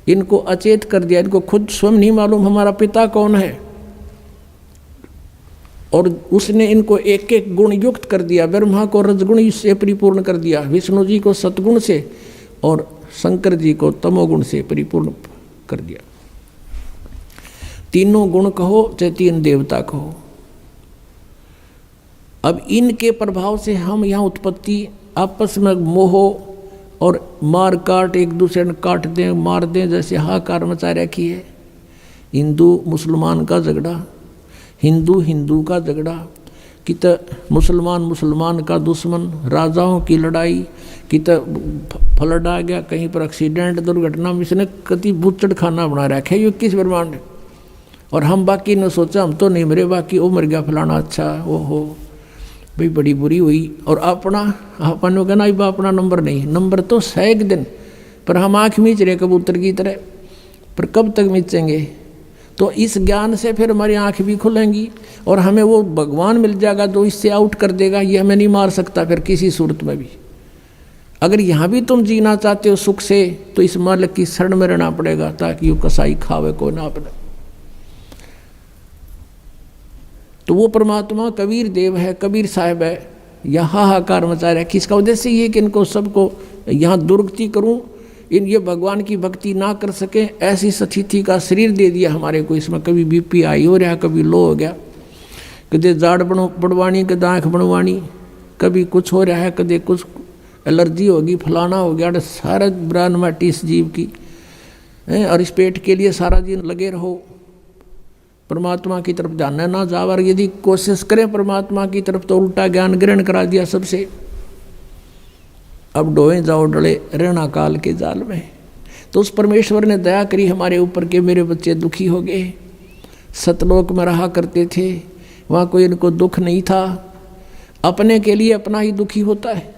इनको अचेत कर दिया, इनको खुद स्वयं नहीं मालूम हमारा पिता कौन है, और उसने इनको एक एक गुण युक्त कर दिया। ब्रह्मा को रजगुण से परिपूर्ण कर दिया, विष्णु जी को सतगुण से, और शंकर जी को तमोगुण से परिपूर्ण कर दिया। तीनों गुण कहो चाहे तीन देवता कहो। अब इनके प्रभाव से हम यहाँ उत्पत्ति आपस में मोह और मार काट, एक दूसरे ने काट दें मार दें जैसे हाहाकार मचा रखी है। हिंदू मुसलमान का झगड़ा, हिंदू हिंदू का झगड़ा, कि तो मुसलमान मुसलमान का दुश्मन, राजाओं की लड़ाई, कि तो फ्लड आ गया कहीं पर एक्सीडेंट दुर्घटना में इसने कति बुच्चड़ खाना बना रखा है ये किस ब्रह्मांड। और हम बाकी ने सोचा हम तो नहीं मरे, बाकी वो मर गया फलाना, अच्छा वो हो भाई बड़ी बुरी हुई। और अपना अपन कहना अब अपना नंबर नहीं, नंबर तो 100 दिन, पर हम आँख मीच रहे कबूतर की तरह, पर कब तक मीचेंगे। तो इस ज्ञान से फिर हमारी आँख भी खुलेंगी और हमें वो भगवान मिल जाएगा जो इससे आउट कर देगा, ये हमें नहीं मार सकता फिर किसी सूरत में भी। अगर यहाँ भी तुम जीना चाहते हो सुख से तो इस मालिक की शरण में रहना पड़ेगा ताकि वो कसाई खावे को ना अपने। तो वो परमात्मा कबीर देव है, कबीर साहब है, यह हाहाकार मचा रहा है। किसका उद्देश्य ये कि इनको सबको यहाँ दुर्गति करूँ, इन ये भगवान की भक्ति ना कर सकें, ऐसी स्थिति का शरीर दे दिया हमारे को। इसमें कभी बीपी हाई हो रहा, कभी लो हो गया, कदे जाड़ पड़वानी, कदे आँख बनवानी, कभी कुछ हो रहा है, कदे कुछ एलर्जी होगी, फलाना हो गया। सारा ब्रान माटी इस जीव की है और इस पेट के लिए सारा दिन लगे रहो। परमात्मा की तरफ जानना ना जाओ, और यदि कोशिश करें परमात्मा की तरफ तो उल्टा ज्ञान ग्रहण करा दिया सबसे। अब डोए जाओ डले रहना काल के जाल में। तो उस परमेश्वर ने दया करी हमारे ऊपर के मेरे बच्चे दुखी हो गए। सतलोक में रहा करते थे, वहाँ कोई इनको दुख नहीं था। अपने के लिए अपना ही दुखी होता है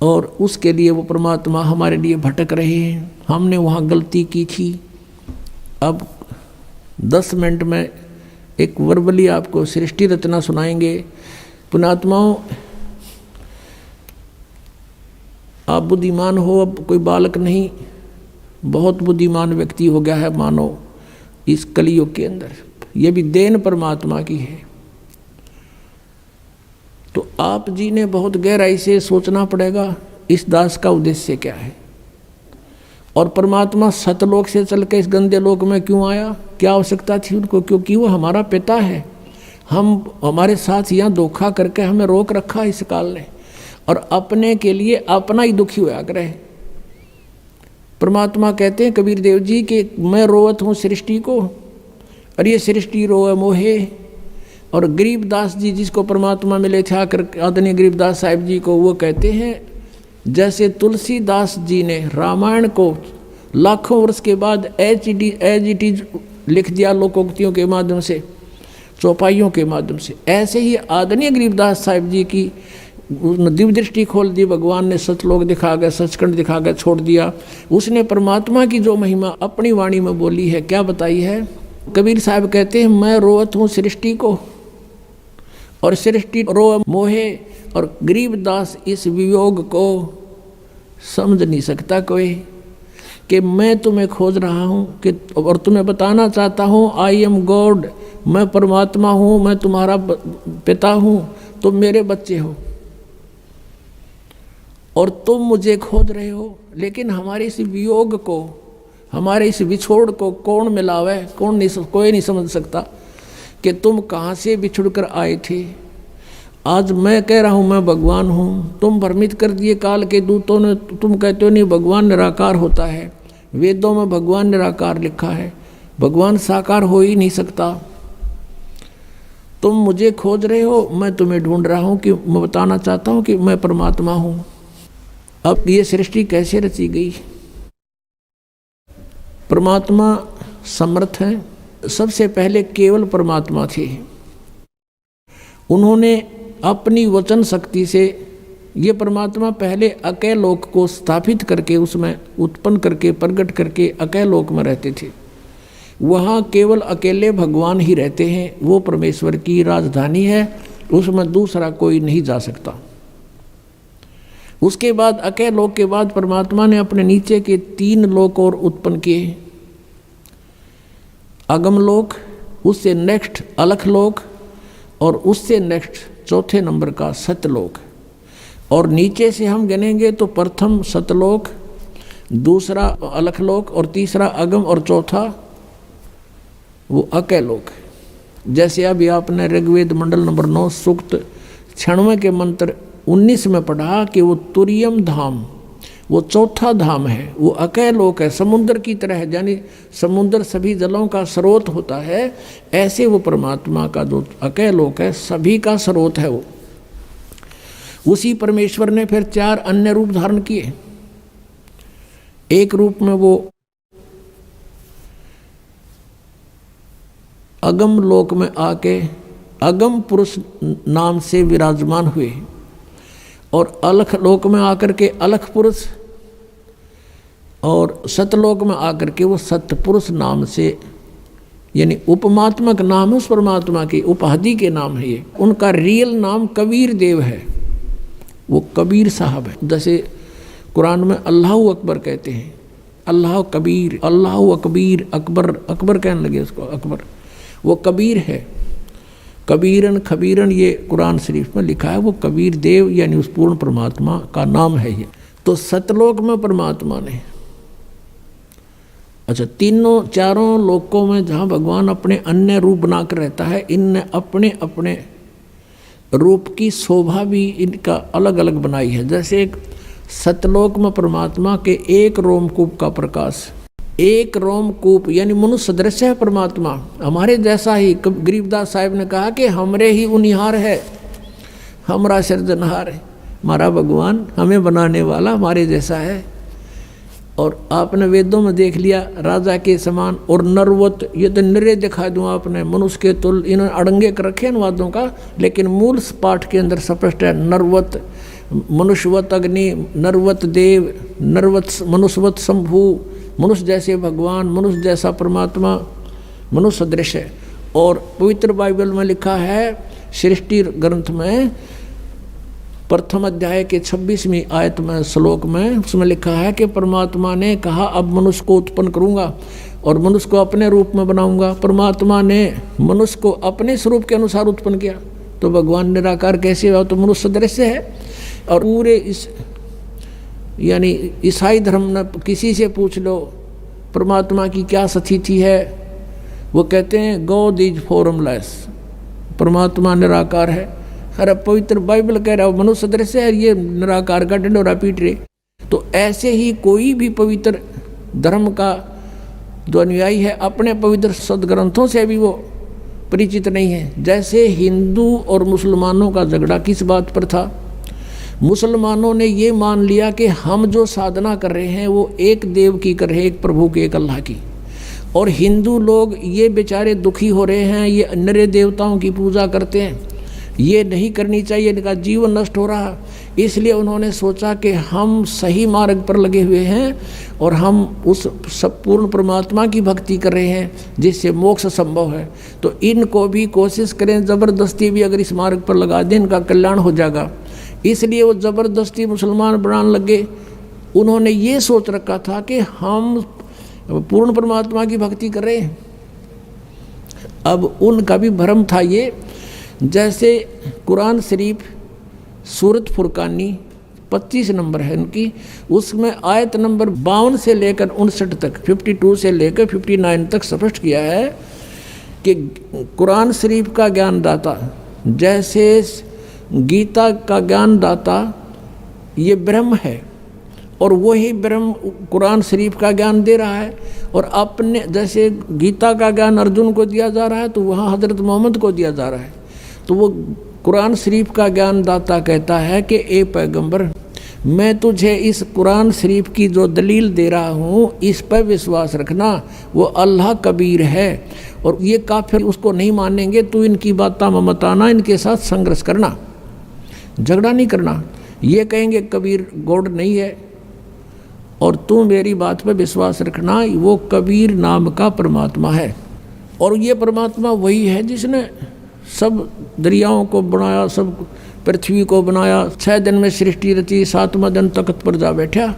और उसके लिए वो परमात्मा हमारे लिए भटक रहे हैं। हमने वहाँ गलती की थी। अब 10 मिनट में एक वर्बली आपको सृष्टि रचना सुनाएंगे। पुण्यात्माओं, आप बुद्धिमान हो, अब कोई बालक नहीं, बहुत बुद्धिमान व्यक्ति हो गया है मानव इस कलियुग के अंदर। ये भी देन परमात्मा की है। तो आप जी ने बहुत गहराई से सोचना पड़ेगा इस दास का उद्देश्य क्या है और परमात्मा सतलोक से चल के इस गंदे लोक में क्यों आया, क्या आवश्यकता थी उनको, क्योंकि वो हमारा पिता है। हमारे साथ यहाँ धोखा करके हमें रोक रखा इस काल ने और अपने के लिए अपना ही दुखी होया करे। परमात्मा कहते हैं कबीर देव जी कि मैं रोवत हूँ सृष्टि को और ये सृष्टि रोए मोहे। और गरीबदास जी जिसको परमात्मा मिले थे आकर आदरणीय गरीबदास साहिब जी को, वो कहते हैं जैसे तुलसीदास जी ने रामायण को लाखों वर्ष के बाद एज इट इज लिख दिया लोकोक्तियों के माध्यम से, चौपाइयों के माध्यम से, ऐसे ही आदरणीय गरीबदास साहिब जी की दिव्य दृष्टि खोल दी भगवान ने। सतलोक दिखा गए, सचखंड दिखा गए, छोड़ दिया। उसने परमात्मा की जो महिमा अपनी वाणी में बोली है, क्या बताई है। कबीर साहब कहते हैं मैं रोवत हूँ सृष्टि को और सृष्टि रो मोहे। और गरीबदास इस वियोग को समझ नहीं सकता कोई कि मैं तुम्हें खोज रहा हूँ कि और तुम्हें बताना चाहता हूँ आई एम गॉड, मैं परमात्मा हूँ, मैं तुम्हारा पिता हूँ, तुम मेरे बच्चे हो और तुम मुझे खोज रहे हो। लेकिन हमारे इस वियोग को, हमारे इस विछोड़ को कौन मिलावे, कोई नहीं समझ सकता कि तुम कहाँ से बिछुड़ कर आए थे। आज मैं कह रहा हूँ मैं भगवान हूँ, तुम भ्रमित कर दिए काल के दूतों ने। तुम कहते हो नहीं भगवान निराकार होता है, वेदों में भगवान निराकार लिखा है, भगवान साकार हो ही नहीं सकता। तुम मुझे खोज रहे हो, मैं तुम्हें ढूंढ रहा हूँ कि मैं बताना चाहता हूँ कि मैं परमात्मा हूँ। अब ये सृष्टि कैसे रची गई। परमात्मा समर्थ है। सबसे पहले केवल परमात्मा थे। उन्होंने अपनी वचन शक्ति से ये परमात्मा पहले अकेले लोक को स्थापित करके उसमें उत्पन्न करके प्रकट करके अकेले लोक में रहते थे। वहाँ केवल अकेले भगवान ही रहते हैं, वो परमेश्वर की राजधानी है, उसमें दूसरा कोई नहीं जा सकता। उसके बाद अकेले लोक के बाद परमात्मा ने अपने नीचे के 3 लोक और उत्पन्न किए। अगम लोक, उससे नेक्स्ट अलख लोक और उससे नेक्स्ट चौथे नंबर का सत्यलोक। और नीचे से हम गिनेंगे तो प्रथम सतलोक, दूसरा अलखलोक और तीसरा अगम और चौथा वो अकय लोक है। जैसे अभी आपने ऋग्वेद मंडल नंबर 9 सूक्त 96 के मंत्र 19 में पढ़ा कि वो तुरियम धाम, वो चौथा धाम है, वो अकय लोक है, समुद्र की तरह है, यानी समुद्र सभी जलों का स्रोत होता है। ऐसे वो परमात्मा का जो अकय लोक है सभी का स्रोत है। वो उसी परमेश्वर ने फिर 4 अन्य रूप धारण किए। एक रूप में वो अगम लोक में आके अगम पुरुष नाम से विराजमान हुए और अलख लोक में आकर के अलख पुरुष और सतलोक में आकर के वो सतपुरुष नाम से, यानी उपमात्मक नाम है उस परमात्मा की, उपाधि के नाम है ये। उनका रियल नाम कबीर देव है, वो कबीर साहब है। जैसे कुरान में अल्लाह अकबर कहते हैं, अल्लाह कबीर, अल्लाह अकबीर, अकबर, अकबर कहने लगे उसको अकबर, वो कबीर है। कबीरन खबीरन ये कुरान शरीफ में लिखा है, वो कबीर देव यानी उस पूर्ण परमात्मा का नाम है ये। तो सतलोक में परमात्मा ने, अच्छा तीनों चारों लोकों में जहाँ भगवान अपने अन्य रूप बनाकर रहता है, इनने अपने अपने रूप की शोभा भी इनका अलग अलग बनाई है। जैसे एक सतलोक में परमात्मा के एक रोमकूप का प्रकाश, एक रोमकूप यानी मनुष्य सदृश है परमात्मा, हमारे जैसा ही। गरीबदास साहिब ने कहा कि हमरे ही उनिहार है, हमारा सृजनहार है, हमारा भगवान हमें बनाने वाला हमारे जैसा है। और आपने वेदों में देख लिया राजा के समान और नरवत, ये तो निरे दिखा दूँ आपने, मनुष्य के तुल, इन्होंने अड़ंगे कर रखे इन वादों का, लेकिन मूल पाठ के अंदर स्पष्ट है नरवत, मनुष्यवत अग्नि, नरवत देव, नरवत मनुष्यवत शंभु, मनुष्य जैसे भगवान, मनुष्य जैसा परमात्मा, मनुष्य सदृश है। और पवित्र बाइबल में लिखा है सृष्टि ग्रंथ में प्रथम अध्याय के 26वीं आयत में श्लोक में, उसमें लिखा है कि परमात्मा ने कहा अब मनुष्य को उत्पन्न करूंगा और मनुष्य को अपने रूप में बनाऊंगा। परमात्मा ने मनुष्य को अपने स्वरूप के अनुसार उत्पन्न किया, तो भगवान निराकार कैसे हुआ, तो मनुष्य सदृश है। और पूरे इस यानी ईसाई धर्म में किसी से पूछ लो परमात्मा की क्या स्थिति है, वो कहते हैं गॉड इज फॉर्मलेस, परमात्मा निराकार है। अरे पवित्र बाइबल कह रहा है मनुष्य सदृश है, ये निराकार का ढिंढोरा पीट रहे। तो ऐसे ही कोई भी पवित्र धर्म का जो अनुयायी है अपने पवित्र सदग्रंथों से भी वो परिचित नहीं है। जैसे हिंदू और मुसलमानों का झगड़ा किस बात पर था, मुसलमानों ने ये मान लिया कि हम जो साधना कर रहे हैं वो एक देव की कर रहे हैं, एक प्रभु की, एक अल्लाह की। और हिंदू लोग ये बेचारे दुखी हो रहे हैं, ये अन्य देवताओं की पूजा करते हैं, ये नहीं करनी चाहिए, इनका जीवन नष्ट हो रहा। इसलिए उन्होंने सोचा कि हम सही मार्ग पर लगे हुए हैं और हम उस सब पूर्ण परमात्मा की भक्ति कर रहे हैं जिससे मोक्ष संभव है। तो इनको भी कोशिश करें, ज़बरदस्ती भी अगर इस मार्ग पर लगा दें इनका कल्याण हो जाएगा। इसलिए वो ज़बरदस्ती मुसलमान बनाने लगे। उन्होंने ये सोच रखा था कि हम पूर्ण परमात्मा की भक्ति कर रहे हैं। अब उनका भी भ्रम था ये। जैसे कुरान शरीफ सूरत फुरकानी 25 नंबर है उनकी, उसमें आयत नंबर 52 से लेकर 59 तक, 52 से लेकर 59 तक स्पष्ट किया है कि कुरान शरीफ का ज्ञानदाता, जैसे गीता का ज्ञानदाता ये ब्रह्म है और वही ब्रह्म कुरान शरीफ का ज्ञान दे रहा है। और अपने जैसे गीता का ज्ञान अर्जुन को दिया जा रहा है तो वहाँ हज़रत मोहम्मद को दिया जा रहा है। तो वो कुरान शरीफ का ज्ञानदाता कहता है कि ए पैगंबर, मैं तुझे इस कुरान शरीफ की जो दलील दे रहा हूँ इस पर विश्वास रखना, वो अल्लाह कबीर है। और ये काफिर उसको नहीं मानेंगे, तो इनकी बातों में मत आना, इनके साथ संघर्ष करना, झगड़ा नहीं करना। ये कहेंगे कबीर गॉड नहीं है और तू मेरी बात पर विश्वास रखना, वो कबीर नाम का परमात्मा है। और ये परमात्मा वही है जिसने सब दरियाओं को बनाया, सब पृथ्वी को बनाया, 6 दिन में सृष्टि रची, 7वां दिन तख्त पर जा बैठा।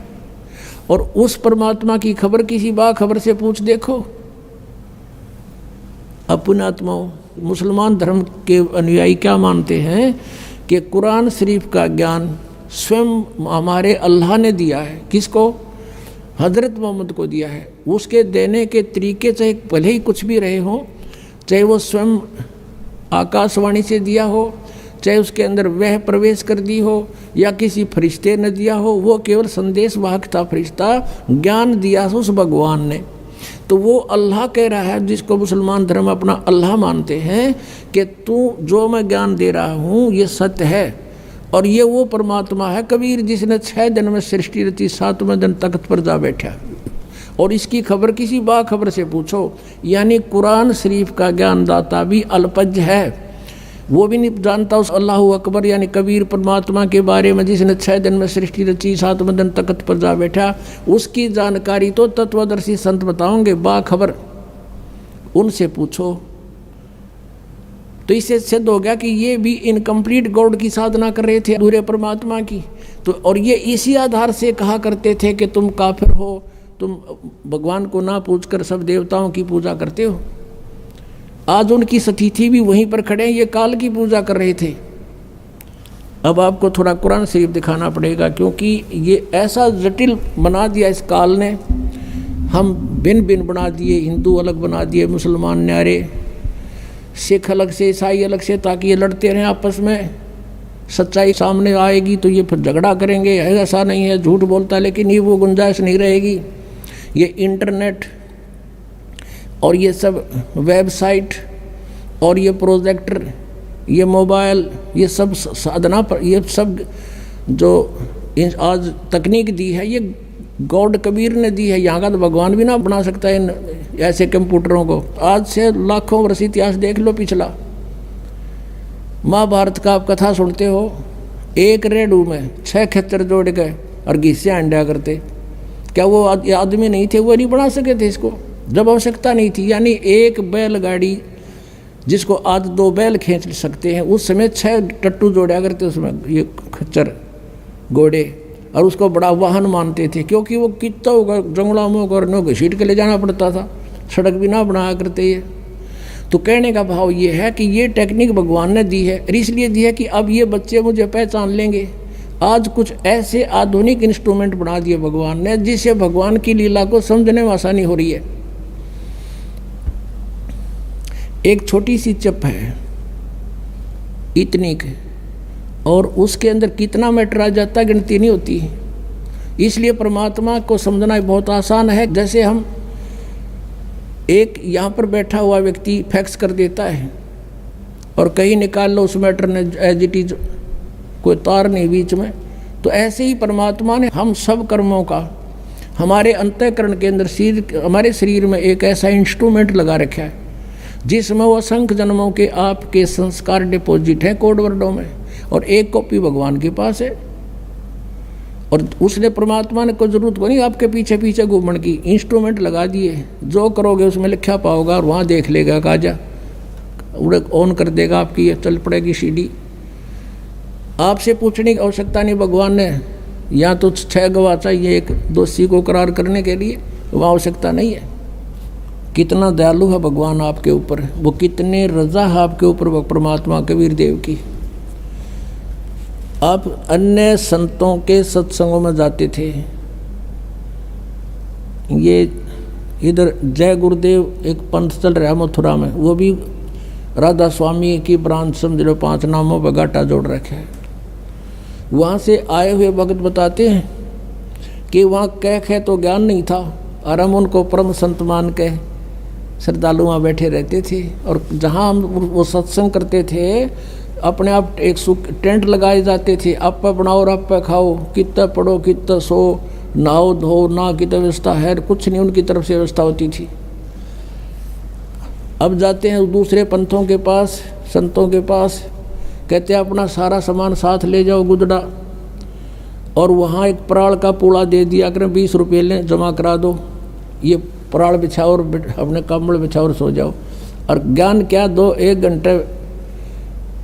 और उस परमात्मा की खबर किसी बाखबर से पूछ देखो। अपने आत्माओं, मुसलमान धर्म के अनुयायी क्या मानते हैं कि कुरान शरीफ का ज्ञान स्वयं हमारे अल्लाह ने दिया है। किसको? हजरत मोहम्मद को दिया है। उसके देने के तरीके चाहे भले ही कुछ भी रहे हों, चाहे वो स्वयं आकाशवाणी से दिया हो, चाहे उसके अंदर वह प्रवेश कर दी हो, या किसी फरिश्ते ने दिया हो, वो केवल संदेश वाहक था फरिश्ता, ज्ञान दिया उस भगवान ने। तो वो अल्लाह कह रहा है, जिसको मुसलमान धर्म अपना अल्लाह मानते हैं, कि तू जो मैं ज्ञान दे रहा हूँ ये सत्य है, और ये वो परमात्मा है कबीर जिसने 6 दिन में सृष्टि रची, 7वें दिन तख्त पर जा बैठा। और इसकी खबर किसी बाखबर से पूछो, यानी कुरान शरीफ का ज्ञानदाता भी अल्पज्ञ है, वो भी नहीं जानता उस अल्लाहु अकबर यानी कबीर परमात्मा के बारे में जिसने 6 दिन में सृष्टि रची, 7वें दिन तख्त पर जा बैठा। उसकी जानकारी तो तत्वदर्शी संत बताओगे, बाखबर, उनसे पूछो। तो इससे सिद्ध हो गया कि ये भी इनकम्प्लीट गॉड की साधना कर रहे थे, अधूरे परमात्मा की। तो और ये इसी आधार से कहा करते थे कि तुम काफिर हो, तुम भगवान को ना पूछकर सब देवताओं की पूजा करते हो। आज उनकी सतीथि भी वहीं पर खड़े हैं, ये काल की पूजा कर रहे थे। अब आपको थोड़ा कुरान शरीफ दिखाना पड़ेगा, क्योंकि ये ऐसा जटिल बना दिया इस काल ने। हम भिन्न भिन्न बना दिए, हिंदू अलग बना दिए, मुसलमान न्यारे, सिख अलग से, ईसाई अलग से, ताकि ये लड़ते रहें आपस में। सच्चाई सामने आएगी तो ये फिर झगड़ा करेंगे, ऐसा नहीं है, झूठ बोलता, लेकिन ये वो गुंजाइश नहीं रहेगी। ये इंटरनेट और ये सब वेबसाइट और ये प्रोजेक्टर, ये मोबाइल, ये सब साधना पर, ये सब जो आज तकनीक दी है, ये गॉड कबीर ने दी है। यहाँ का तो भगवान भी ना बना सकता है इन ऐसे कंप्यूटरों को। आज से लाखों वर्ष इतिहास देख लो पिछला। महाभारत का आप कथा सुनते हो, एक रेडू में 6 खच्चर जोड़ के और घिस्से अंडा करते। क्या वो आदमी नहीं थे, वो नहीं बना सके थे इसको, जब आवश्यकता नहीं थी। यानी एक बैलगाड़ी जिसको आज 2 बैल खींच सकते हैं, उस समय 6 टट्टू जोड़ा करते उसमें, ये खच्चर घोड़े, और उसको बड़ा वाहन मानते थे, क्योंकि वो कितना होगा जंगलों में करने घसीट के ले जाना पड़ता था, सड़क भी ना बनाया करते ये। तो कहने का भाव ये है कि ये टेक्निक भगवान ने दी है, और इसलिए दी है कि अब ये बच्चे मुझे पहचान लेंगे। आज कुछ ऐसे आधुनिक इंस्ट्रूमेंट बना दिए भगवान ने, जिससे भगवान की लीला को समझने में आसानी हो रही है। एक छोटी सी चिप है इतनी की, और उसके अंदर कितना मैटर आ जाता है गिनती नहीं होती। इसलिए परमात्मा को समझना बहुत आसान है। जैसे हम एक यहाँ पर बैठा हुआ व्यक्ति फैक्स कर देता है और कहीं निकाल लो उस मैटर ने एज इट इज, कोई तार नहीं बीच में। तो ऐसे ही परमात्मा ने हम सब कर्मों का हमारे अंतःकरण के अंदर हमारे शरीर में एक ऐसा इंस्ट्रूमेंट लगा रखा है, जिसमें वो असंख्य जन्मों के आपके संस्कार डिपॉजिट हैं कोड वर्डों में, और एक कॉपी भगवान के पास है। और उसने परमात्मा ने कोई जरूरत को नहीं आपके पीछे पीछे घूमने की, इंस्ट्रूमेंट लगा दिए, जो करोगे उसमें लिखा पाओगा, और वहाँ देख लेगा, काजा उड़े ऑन कर देगा आपकी, ये चल पड़ेगी सीडी। आपसे पूछने की आवश्यकता नहीं भगवान ने, या तो 6 गवाह चाहिए एक दोषी को करार करने के लिए, वहाँ आवश्यकता नहीं है। कितना दयालु है भगवान आपके ऊपर, वो कितने रजा है आपके ऊपर परमात्मा कबीर देव की। आप अन्य संतों के सत्संगों में जाते थे, ये इधर जय गुरुदेव एक पंथ चल रहा है मथुरा में, वो भी राधा स्वामी की ब्रांच समझ लो, 5 नामों पर गाटा जोड़ रखे है। वहाँ से आए हुए भगत बताते हैं कि वहाँ कह तो ज्ञान नहीं था, और हम उनको परम संत मान के श्रद्धालु वहाँ बैठे रहते थे। और जहाँ हम वो सत्संग करते थे, अपने आप एक टेंट लगाए जाते थे, आप पे बनाओ और आप पे खाओ, कितना पढ़ो कितना सो, नहाओ धो ना की तो व्यवस्था है, कुछ नहीं उनकी तरफ से व्यवस्था होती थी। अब जाते हैं दूसरे पंथों के पास, संतों के पास, कहते हैं अपना सारा सामान साथ ले जाओ गुदड़ा, और वहाँ एक पराल का पूड़ा दे दिया करें, 20 रुपये लें जमा करा दो, ये पराल बिछाओ और अपने कम्बल बिछाओ और सो जाओ। और ज्ञान क्या दो, 1 घंटे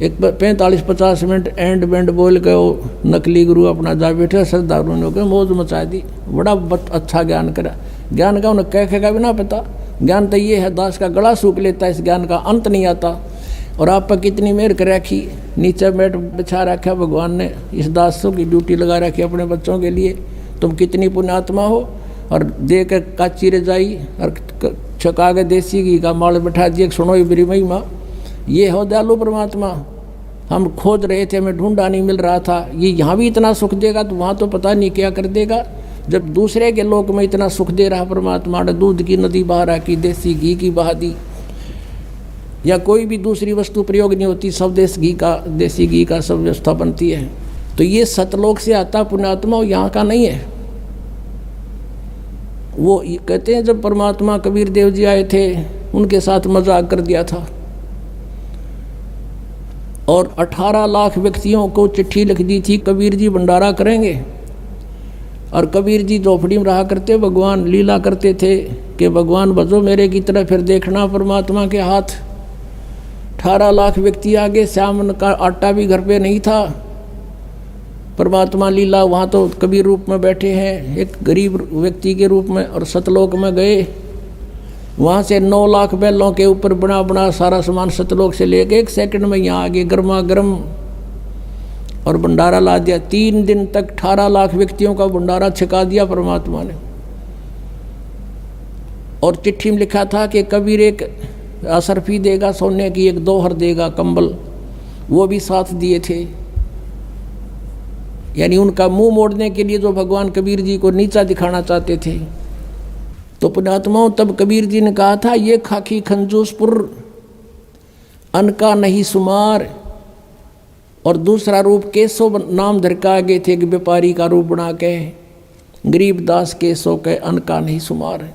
एक 45-50 मिनट एंड बैंड बोल के वो नकली गुरु अपना जा बैठे, श्रद्धालु ने होकर मौज मचा दी, बड़ा अच्छा ज्ञान करा। ज्ञान का उन्हें कह का भी ना पता, ज्ञान तो ये है दास का गला सूख लेता है, इस ज्ञान का अंत नहीं आता। और आप पर कितनी मेहर कर रखी, नीचे बैठ बिछा रखा भगवान ने, इस दासों की ड्यूटी लगा रखी अपने बच्चों के लिए, तुम कितनी पुण्यात्मा हो। और दे कर काची रजाई और छका के देसी घी का माल बैठा दिए, सुनो ये मेरी महिमा। ये हो दयालु परमात्मा, हम खोज रहे थे, हमें ढूंढा नहीं मिल रहा था, ये यहाँ भी इतना सुख देगा तो वहाँ तो पता नहीं क्या कर देगा। जब दूसरे के लोक में इतना सुख दे रहा परमात्मा ने, दूध की नदी बहा रहा की, देसी घी की बहा दी, या कोई भी दूसरी वस्तु प्रयोग नहीं होती, सब देसी घी का सब व्यवस्था बनती है। तो ये सतलोक से आता पुण्यात्मा, और यहाँ का नहीं है। वो कहते हैं जब परमात्मा कबीर देव जी आए थे, उनके साथ मजाक कर दिया था और 18 लाख व्यक्तियों को चिट्ठी लिख दी थी, कबीर जी भंडारा करेंगे। और कबीर जी झोपड़ी में रहा करते, भगवान लीला करते थे कि भगवान भजो मेरे की तरफ, फिर देखना परमात्मा के हाथ। 18 लाख व्यक्ति आगे, श्याम का आटा भी घर पे नहीं था। परमात्मा लीला, वहाँ तो कबीर रूप में बैठे हैं एक गरीब व्यक्ति के रूप में, और सतलोक में गए, वहाँ से 9 लाख बैलों के ऊपर बना बना सारा सामान सतलोक से लेके 1 सेकंड में यहाँ आगे गर्मा गर्म और भंडारा ला दिया। 3 दिन तक 18 लाख व्यक्तियों का भंडारा छिका दिया परमात्मा ने। और चिट्ठी में लिखा था कि कबीर एक असरफी देगा सोने की, एक दोहर देगा कंबल, वो भी साथ दिए थे। यानी उनका मुंह मोड़ने के लिए जो भगवान कबीर जी को नीचा दिखाना चाहते थे। तो पुण्यात्माओं, तब कबीर जी ने कहा था, ये खाकी खंजूसपुर अन्न का नहीं सुमार। और दूसरा रूप केशव नाम धर के आगे थे कि व्यापारी का रूप बना के, गरीब दास केशव के अन्न का नहीं सुमार।